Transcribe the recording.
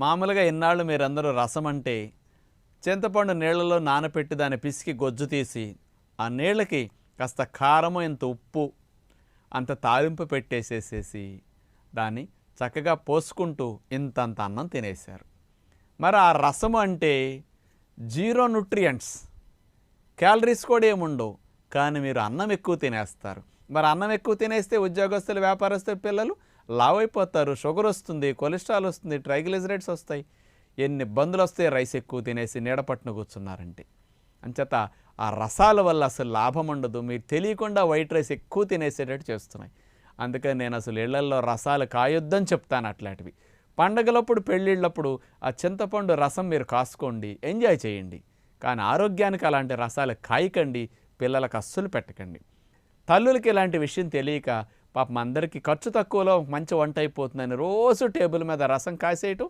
మామూలుగా ఇన్నాళ్ళు మీరందరూ రసం అంటే చింతపండు నీళ్ళలో నానపెట్టి దాన్ని పిసికి గొజ్జు తీసి ఆ నీళ్ళకి కాస్త కారము ఇంత ఉప్పు అంత తాలింపు పెట్టేసేసేసి దాన్ని చక్కగా పోసుకుంటూ ఇంతంత అన్నం తినేశారు. మరి ఆ రసము అంటే జీరో న్యూట్రియంట్స్, క్యాలరీస్ కూడా ఏముండవు, కానీ మీరు అన్నం ఎక్కువ తినేస్తారు. మరి అన్నం ఎక్కువ తినేస్తే ఉద్యోగస్తులు, వ్యాపారస్తులు, పిల్లలు లావ్ అయిపోతారు, షుగర్ వస్తుంది, కొలెస్ట్రాల్ వస్తుంది, ట్రైగ్లిజరైడ్స్ వస్తాయి, ఎన్ని ఇబ్బందులు వస్తాయి రైస్ ఎక్కువ తినేసి నీడపట్టున కూర్చున్నారంటే. అంచేత ఆ రసాల వల్ల అసలు లాభం ఉండదు, మీరు తెలియకుండా వైట్ రైస్ ఎక్కువ తినేసేటట్టు చేస్తున్నాయి. అందుకని నేను అసలు ఇళ్లల్లో రసాలు కాయొద్దని చెప్తాను. అట్లాంటివి పండగలప్పుడు, పెళ్ళిళ్ళప్పుడు ఆ చింతపండు రసం మీరు కాసుకోండి, ఎంజాయ్ చేయండి. కానీ ఆరోగ్యానికి అలాంటి రసాలు కాయకండి, పిల్లలకు అస్సలు పెట్టకండి. తల్లులకి ఇలాంటి విషయం తెలియక పాపం అందరికీ ఖర్చు తక్కువలో మంచి వంట అయిపోతుందని రోజు టేబుల్ మీద రసం కాసేయటం,